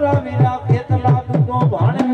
મારા વીરા કેટલા દૂધો ભાણે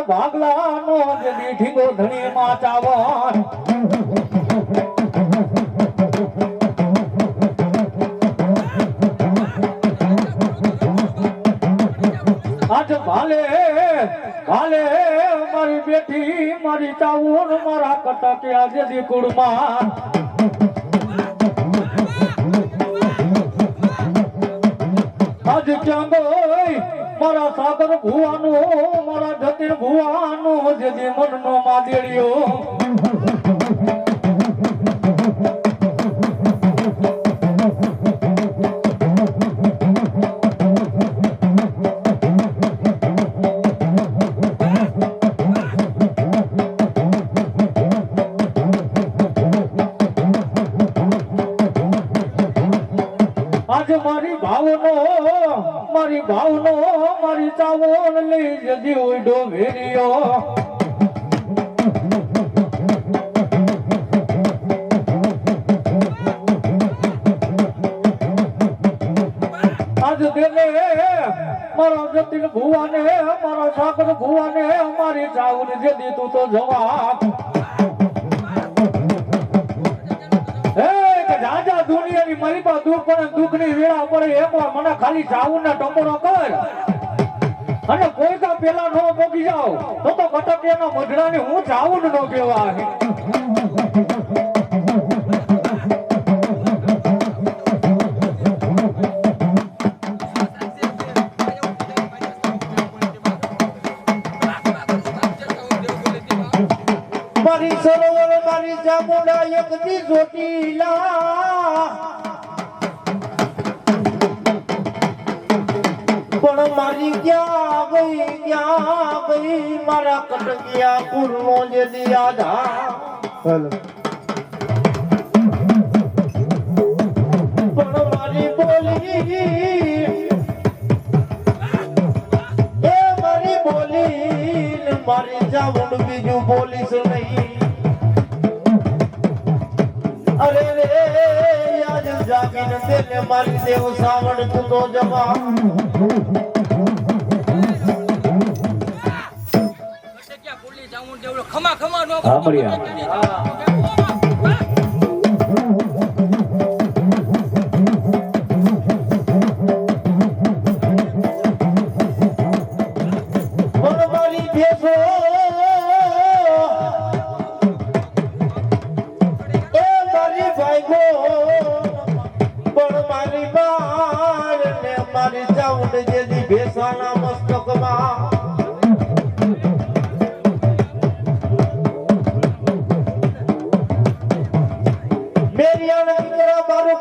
ભાગલા નો ઢીંગો ધણી માં ચાવણ આજ ભાલે ભાલે મારી બેઠી મારી ચાવણ મારા કટક્યા જેદી કુળમાં આજ ક્યાં ગઈ મારા સાગર ભુવાનો મારા જતીન ભુવાનો જેદી મનનો માદેડિયો મારી ભાવનો મારી ચાવણ લઈ જદી ઉડો ભેરિયો આજ દેલે મારા જતીન ભુવાને મારા સાગર ભુવાને મારી ચાવણ જદી તું તો જવાબ દુનિયાની મારી પાસે દુઃખ પડે દુઃખની વેળા પડે એકવાર મને ખાલી ચાવું ના ટકોરો કર અને કોઈ કા પેલા નો પોગી જાવ તો કટકિયાના મઢડાને હું ચાવું ન કેવા મારી સરોવર મારી ચામુંડા એકની જોટીલા પણ મારી ક્યાં ગઈ મારા કટકિયા કુળનો જે દિયાધા પણ મારી બોલી એ મારી બોલી મારી ચાવણ બીજું બોલીશ નહીં અરે રે આજ જાગીને તેને મારી દેવ સાવણ તું તો જવા ખમા ખમા નો મારી ભેસો એ મારી ભાઈગો પણ મારી બાળ ને મારી ચાવડ જેદી ભેસાના મસ્તકમાં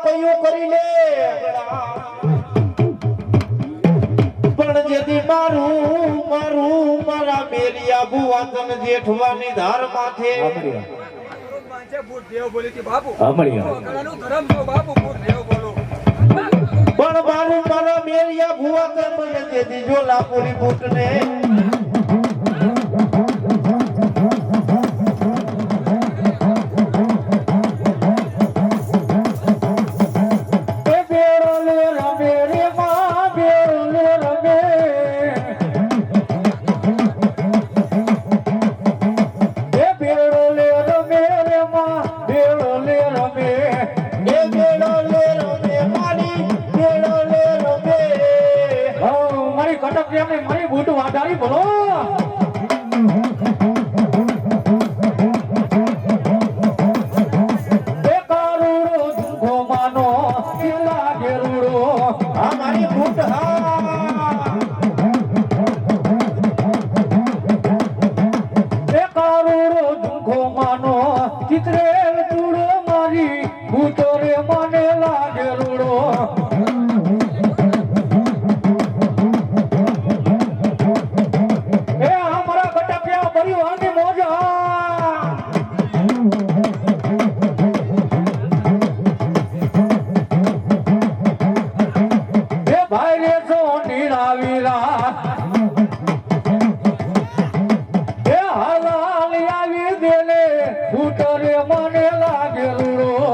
કયું કરી લે પણ જેથી મારા મેરિયા ભુવા તન જેઠવાની ધાર માથે છે ભૂત દેવ બોલી કે બાપુ સાંભળી ગળાનું ધરમ જો બાપુ ભૂત દેવ બોલો પણ મારું મારા મેરિયા ભુવા કે મને દે દીજો લાપોરી બૂટને મારી બૂટ વાટારી બોલો ચિત્રેલ ચૂડો મારી બૂટો રે મને લાગે રૂડો મને લાગે રૂડો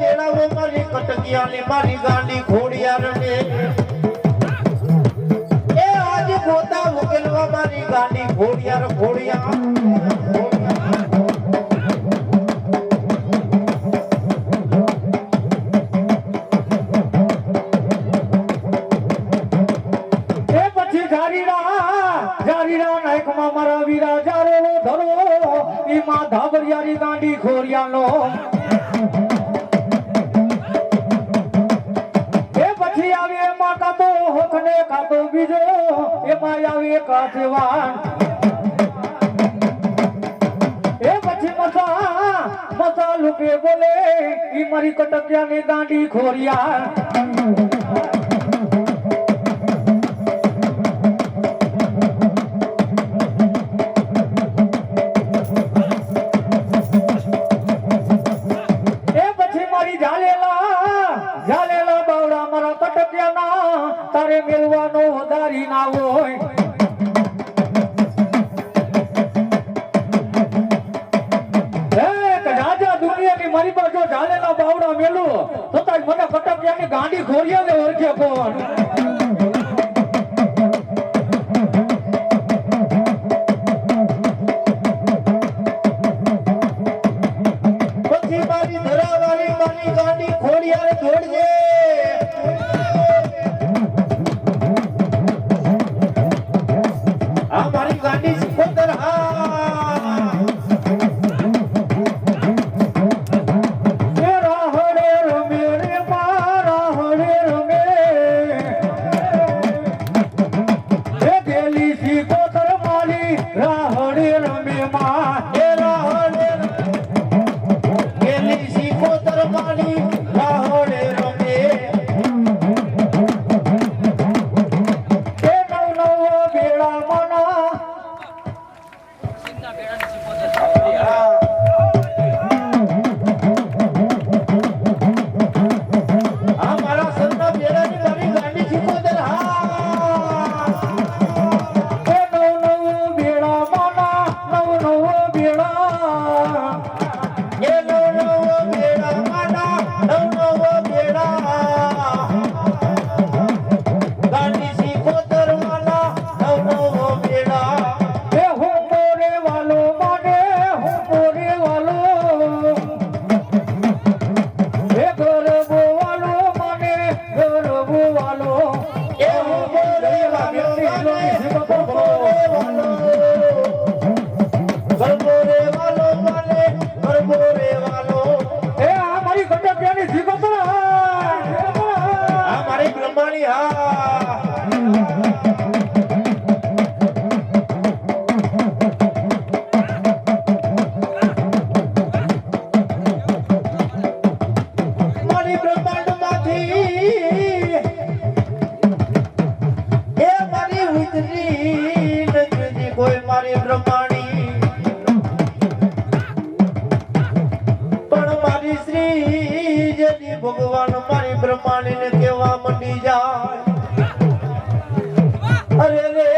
તેડાવો મારી કટકિયાને મારી ગાંડી ઘોડિયારને એ આજ ગોતા ઉકેલવા મારી ગાંડી ઘોડિયાર એ પછી જારીરા નાયકમાં મારા વીરા જારો ધરો ઈમાં ધાબરિયારી ગાંડી ખોરિયાનો કાતો બીજો એમાં આવે કાઠેવાન એ પછી મસા લુકે બોલે ઈ મારી કટકિયાની ગાંડી ખોરિયા એ પછી મારી ઝાલેલા બાવડા મારા કટકિયાના તારે મેળવાનો વધારી ના હોય રાજા દુનિયાની મારી પાસે જો ઝાલેલા બાવડા મેલું તો તાર મને કટકિયાની ગાંડી ખોરિયાને ઓળખે કોણ પછી મારી ધરાવાળી મારી ગાંડી ઘોડિયાર દોડજે મારી ગાંડી સિકોતર રાહડે રમે રે રાહડે રમે એ ગેલી સિકોતર માલી રાહડે રમે માં એ રાહડે ગેલી સિકોતર માલી રાહડે રમે એ નવ બેડા મના મારા સરના બેડાની મારી ગાંડી સિકોતર એ નવ બેડા મના નવ બેડા એ નવ બેડા માના નવ બેડા ગાંડી સિકોતર માના નવ બેડા એ હું મોરે વાલો મને હું મોરે વાલો એ ગરબો વાલો મને ગરબો વાલો એ હું મોરે વાલો મને ગરબો રે વાલો મને ગરબો રે વાલો એ આ મારી કટકિયાની સિકોતર આ મારી બ્રહ્માણી દી ભગવાન મારી બ્રહ્માણીને કેવા મંડી જાય અરે રે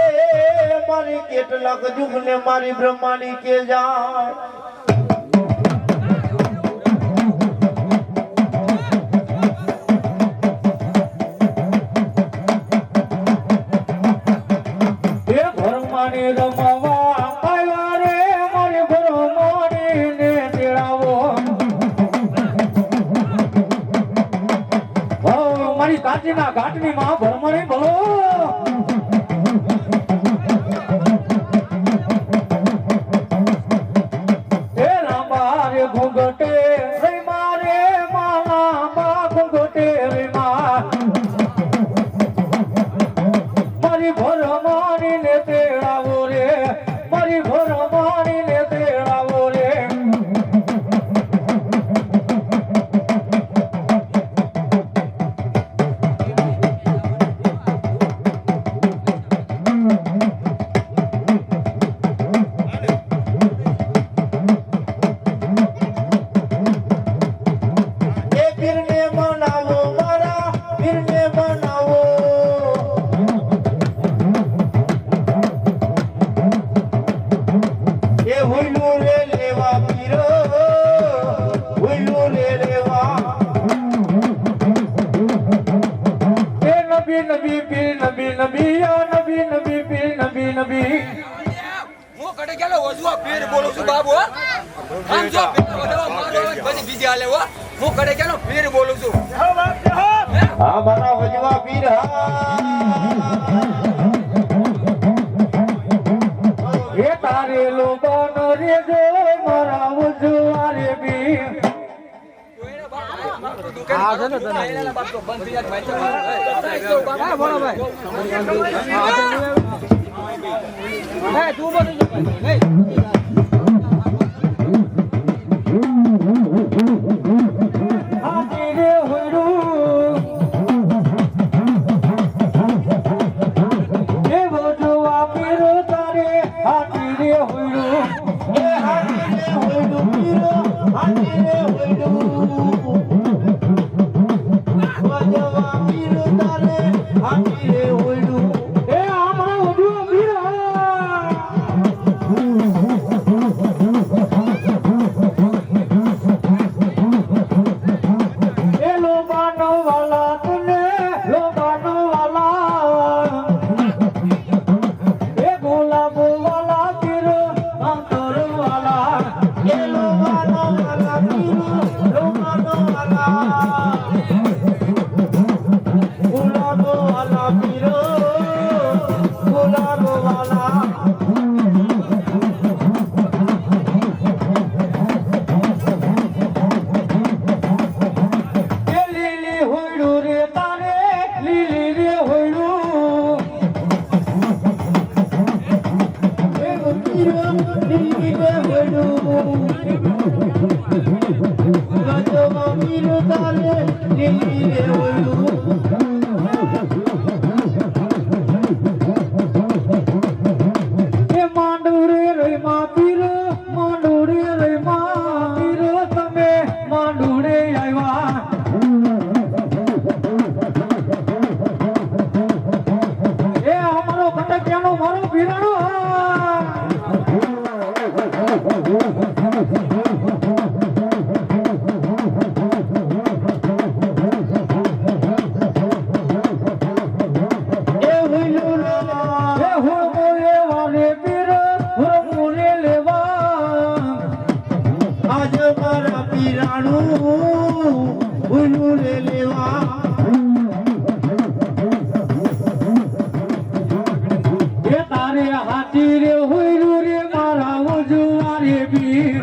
મારી કેટલાક જુગને મારી બ્રહ્માણી કે જાય કાચીના ઘાટની માં ભરમણી ભલો એ લાંબા રે ઘૂંઘટે રે મારે લાંબા ઘૂંઘટે રે મારી ભરમણી ને તેડાવો રે મારી ભરમણી ને તેડાવો રે હું કડે ગેલો ઓજવા પીર બોલું છું બાબુ આમ જો મારો પછી બીજી હાલે હો હું કડે ગેલો પીર બોલું છું હા મારા વજવા પીર હે તારે લોબન રે જો મારા વજવા રે પીર આ છે ને તને એના બાપ તો બંધ થઈ જાય ભાઈ હા બોલો ભાઈ હે તું બોલ જો ભાઈ હાથી રે હોયરું એ વજવા પીર તારે હાથી રે હોયરું એ હાથી રે હોયડું પીર હાથી રે હોયડું વજવા પીર તારે હાથી રે હોયડું એ આમરો વજવા પીર એ લોબાનો વાલા તુને લોબાનો વાલા એ ગુલાબો વાલા પીર અંતર વાલા એ લોમાનો વાલા પીર લોમાનો વાલા ગુલાબો વાલા પીર ગુલાબો વાલા એ લીલી હોયડું રે તારે લીલી રે હોયડું એ પીર દિલ્હી રે હોયડું વજવા પીર તારે દિલ્હી રે હોયડું એ માંડુરે રે માં પીર માંડુરે રે માં પીર તમે માંડુરે આવ્યા એ અમારો કટકિયાનો મારો પીરાણો એ હોયડું લેવા એ હું મોરે વાલે પીર હું મોરે લેવા આજ મારા પીરાણું ઉલું રે લેવા એ તારે હાથી રે હોયરું રે મારા વજવા રે પીર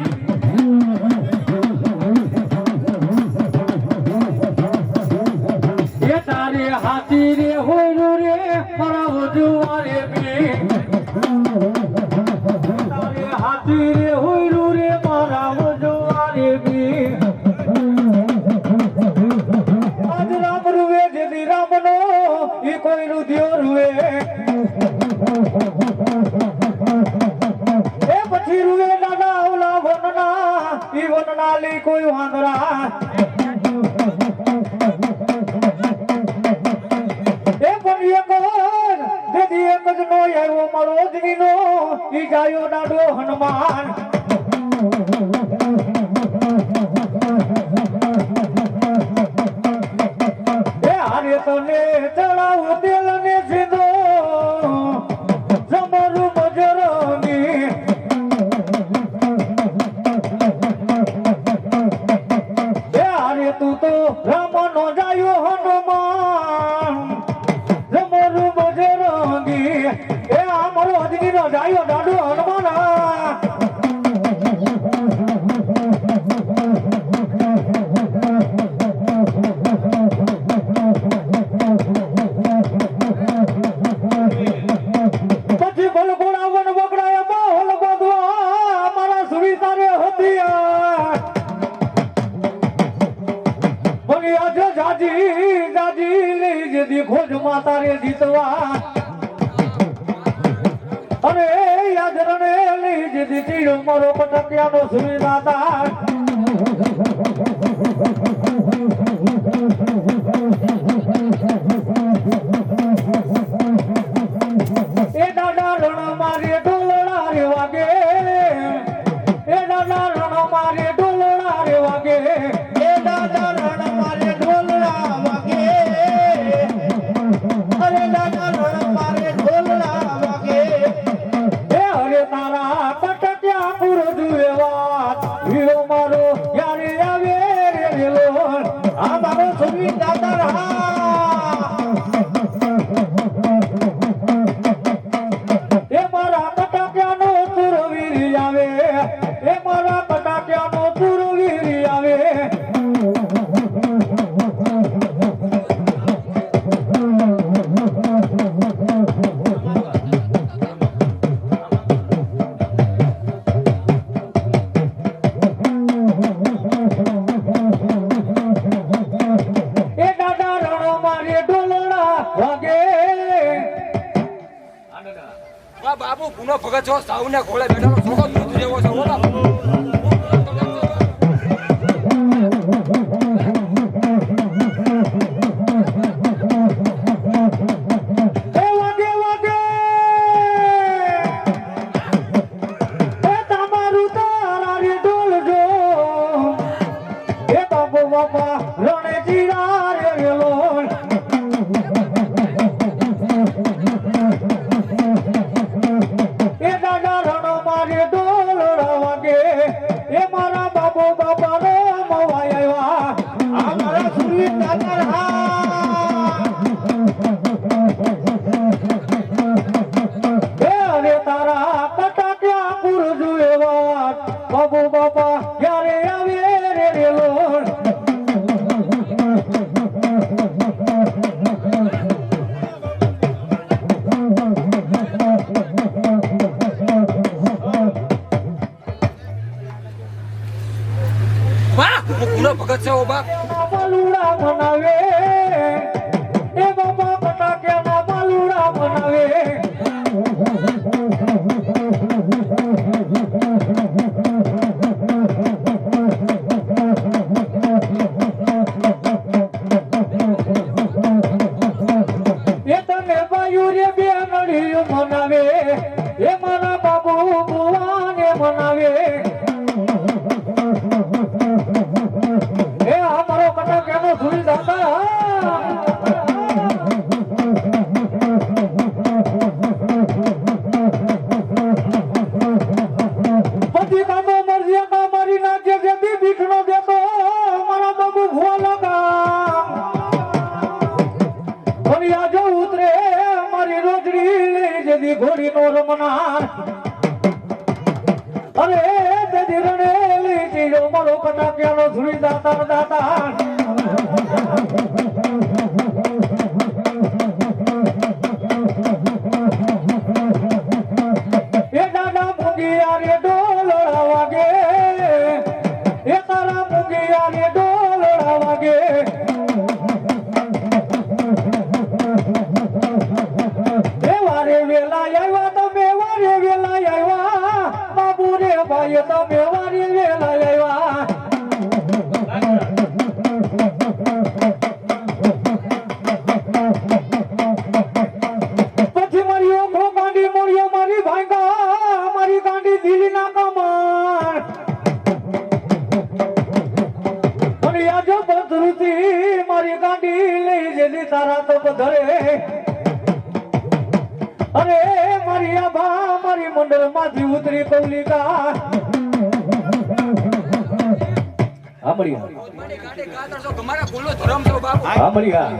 એ તારે હાથી રે હોયરું રે મારા વજવા રે પીર તારે હાથી રે હોયરું રે મારા વજવા રે પીર આજ રામ રૂવે જેથી રામનો ઈ કોઈ રુધિયો રૂવે એ પછી રૂવે દાદા ઓલા વનના ઈ વનના લી કોઈ વાંદરા તને ચડાવું તેલ ને સીધો જમરું બજરંગી એ હારે તું તો રામનો જાયો હનુમાન જમરું બજરંગી એ આ મારો અજનીનો જાયો દાડો હનુમાન પછી ભલગોળા વન વગડાયા બાહોલ બાંધવા મારા સુવિતા રે હથિયાર બોલી આજે જાજી જાજી લઈ જદી ખોજ માતા રે જીતવા અને યાદ રણે લઈ જદી તીર મારો પટકિયાનો સુવિદાતા એ દાદા રણ મારે ઢોલડા રે વાગે એ દાદા રણ મારે ઢોલડા રે વાગે એ દાદા રણ મારે ઢોલડા વાગે અરે દાદા રણ મારે ઢોલડા વાગે એ હરે તારા પટક્યા પૂર જુએ વાત વીરો મારો યારે આવે રે વેલો આ મારો સુરવીર દાતાર હા એ મારા પટાક્યાનો પૂરવીર આવે એ મારા પટાક્યાનો પૂરવીર આવે એ દાદા રણો મારે ઢોલડા વાગે આ બાબુ પુનો ભગત છો સાઉને ઘોડે બેઠાનો છોકરો દૂધ જેવો છે બોલો એ વાગે વાગે એ તમારું તારા રે ઢોલજો એ બાબુ બાપા રણે જીરા રે વેલો એ દાદા રણો મારે ઢોલડા વાગે એ મારા બાબુ બાપા નો મવાય આવ્યા આ મારા સુરવીર દાતાર હા એ અરે તારા પટાક્યા પૂર જુએ વાત બાબુ બાપા ક્યારે આવે રે રેલો વાહ પુનો ભગત છે ઓ બાપ બાલુડા મનાવે એ બાબા પટાક્યાના બાલુડા મનાવે એ તને બાયુ રે બે નડી મનાવે એ મારા બાબુ ભુવાને મનાવે એ આ મારો પટાક્યાનો સુઈ દાતા પછી કામો મરજે કા મારી નાખે જે બી ભીખનો દેતો મારા બાબુ ભુવા લગા ઘોડિયા જો ઉતરે મારી રોજડી લઈ જદી ઘોડી નો રમનાર અરે તેદી રણે લઈ જઈયો મારો પટાક્યાનો સુઈ દાતા દાતા એ દાદા મુગિયા રે ઢોલડા વાગે એ તારા મુગિયા રે ઢોલડા વાગે એ વારે વેલા આવ્યા તમે વારે વેલા આવ્યા બાબુ રે ભાઈ તમે વારે વેલા આવ્યા પછી મારી ઓખો ગાંડી મોડિયો મારી ભાંગા મારી ગાંડી દિલ્હી ના કમાર અને યાદ બદરુતી મારી ગાંડી લઈ જે વેલી તારા તો પધરે અરે મારી આભા મારી મંડળ માંથી ઉતરી કૌલિકા સાંભળ્યા મને ગાડે ગાતર છો તમારા કુલનો ધર્મ છો બાપુ સાંભળ્યા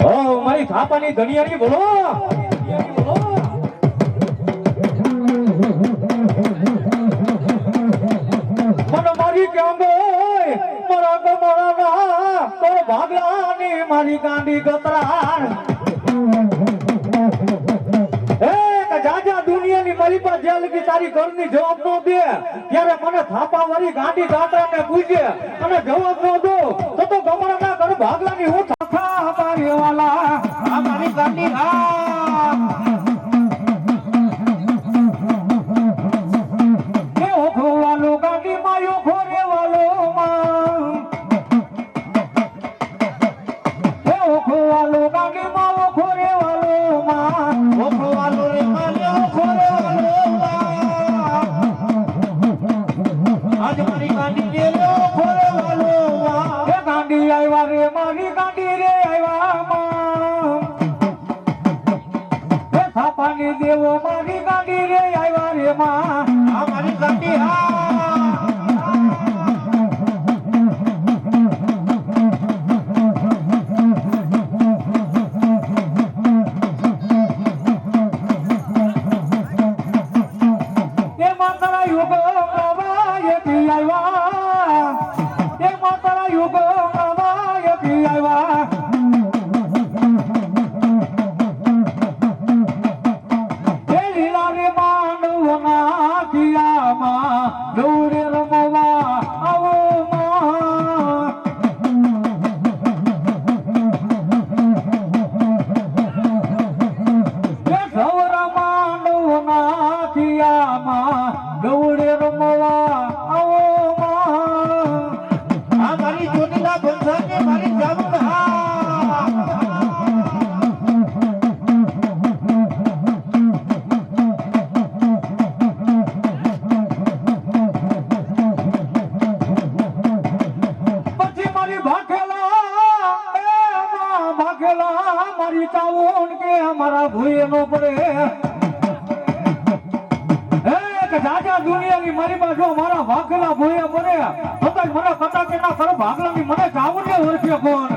ઓ મારી થાપાની ધનિયાની બોલો મને મારી ક્યાં ગઈ મારા ગમાણા તો ભાગલાની મારી ગાંડી ગતરાણ જાજા દુનિયાની મારી પાસે જ્યાં લગી તારી ઘરની જવાબ નો દે ત્યારે મને થાપા વાળી ગાંડી ગાતરાને પૂછે અને જવાબ નો દો તો ગમરાના ઘર ભાગલાની હું થાપા મારી વાલા આ મારી ગાંડી એ ઓખો વાલો ગાંડી માયો ખોરે વાલો માં એ ઓખો વાલો ગાંડી માયો ખોરે વાલો માં ઓખો વાલો રે માયો ખોરે વાલો આજ મારી ગાંડી ગેલો ખોરે વાલો માં એ ગાંડી આવ્યા રે મારી ગાંડી રે આવ્યા માં એ થાપાની દેવો મારી ગાંડી રે આવ્યા રે માં આ મારી ગાંડી મારી ચાવણ કે અમારા ભૂએ નો પડે જાજા દુનિયાની મારી બાજુ મારા વાઘલા ભૂએ પડે તો મને કટા કે ના કરો ભાગલાની મને ચાવણ ને ઓળખે કોણ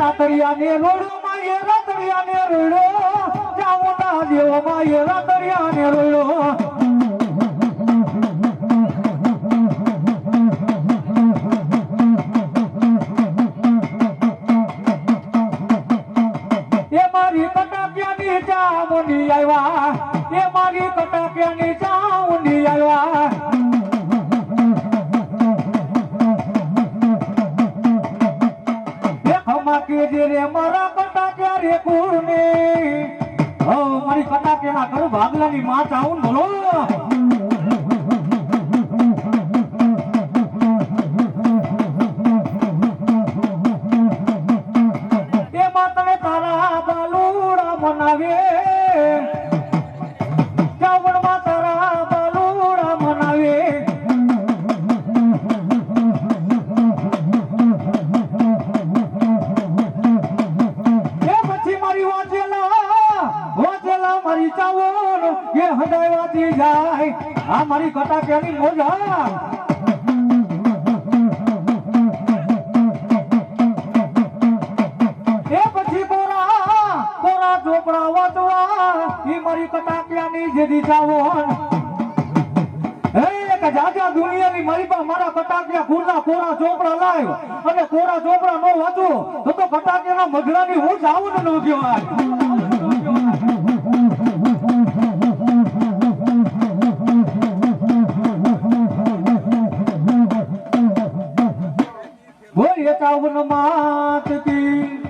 રાતરિયા ને રોડો માં એ રાતરિયા ને રોડો ચાવડા દેવો માં એ રાતરિયા ને રોડો એ મારી કટાપિયાની ચામુંડી આવ્યા એ મારી કટાપિયાની ચામુંડી આવ્યા રે મારા કટાક્યા રે કુળને ઓ મારી કટાક્યાના ઘર ભાગલાની માં ચાઉન બોલો એ માતને તારા બાલુડા મનાવે ચાવણ માં તારા બાલુડા મનાવે આ મારી કટાપિયાની મોજા એ પછી કોરા ચોપડા વાંચવા એ મારી કટાપિયાની જે દિશાવણ એક જાજા દુનિયાની મારી પાસે મારા કટાપિયા કુરના કોરા ચોપડા લાવ્યો અને કોરા ચોપડા નો વાંચું તો કટાપિયાના મધરાની હું જાવું ન કહેવાય ચાવન માત કી